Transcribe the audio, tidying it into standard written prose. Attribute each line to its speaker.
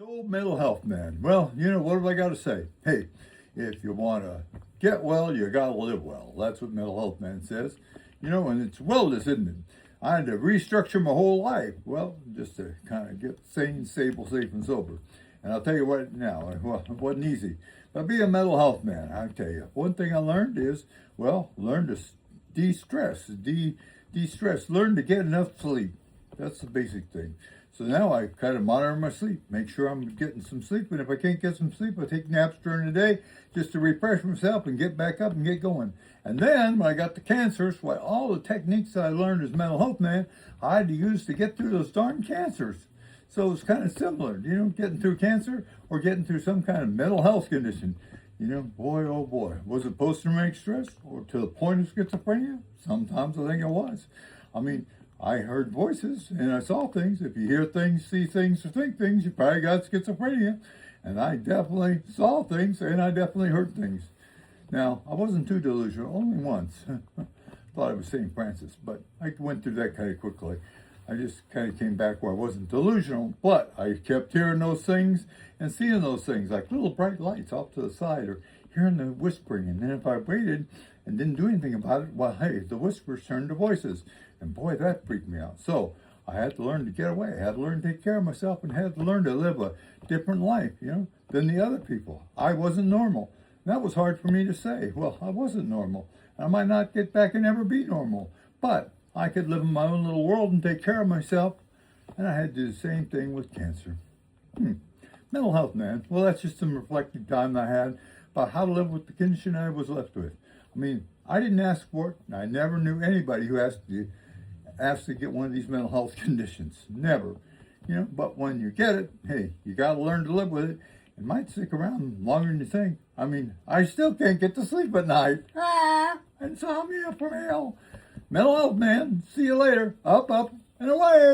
Speaker 1: So, mental health, man. Well, what have I got to say? Hey, if you want to get well, you got to live well. That's what mental health man says. And it's wellness, isn't it? I had to restructure my whole life. Well, just to kind of get sane, stable, safe, and sober. And I'll tell you what now, well, it wasn't easy. But being a mental health man, I tell you, one thing I learned is, learn to de-stress, de-stress. Learn to get enough sleep. That's the basic thing. So now I kind of monitor my sleep, make sure I'm getting some sleep. And if I can't get some sleep, I take naps during the day just to refresh myself and get back up and get going. And then when I got the cancers, all the techniques that I learned as mental health man, I had to use to get through those darn cancers. So it's kind of similar, getting through cancer or getting through some kind of mental health condition. Boy, oh boy, was it post-traumatic stress or to the point of schizophrenia? Sometimes I think it was. I heard voices and I saw things. If you hear things, see things, or think things, you probably got schizophrenia. And I definitely saw things and I definitely heard things. Now, I wasn't too delusional, only once. Thought I was St. Francis, but I went through that kind of quickly. I just kind of came back where I wasn't delusional, but I kept hearing those things and seeing those things like little bright lights off to the side or hearing the whispering. And then if I waited and didn't do anything about it, the whispers turned to voices. And boy, that freaked me out. So I had to learn to get away. I had to learn to take care of myself and had to learn to live a different life, than the other people. I wasn't normal. And that was hard for me to say. Well, I wasn't normal. I might not get back and ever be normal. But I could live in my own little world and take care of myself. And I had to do the same thing with cancer. Mental health, man. Well, that's just some reflective time I had about how to live with the condition I was left with. I didn't ask for it. I never knew anybody who asked to get one of these mental health conditions. Never. But when you get it, hey, you got to learn to live with it. It might stick around longer than you think. I still can't get to sleep at night. Insomnia from hell. Mental health, man. See you later. Up, and away.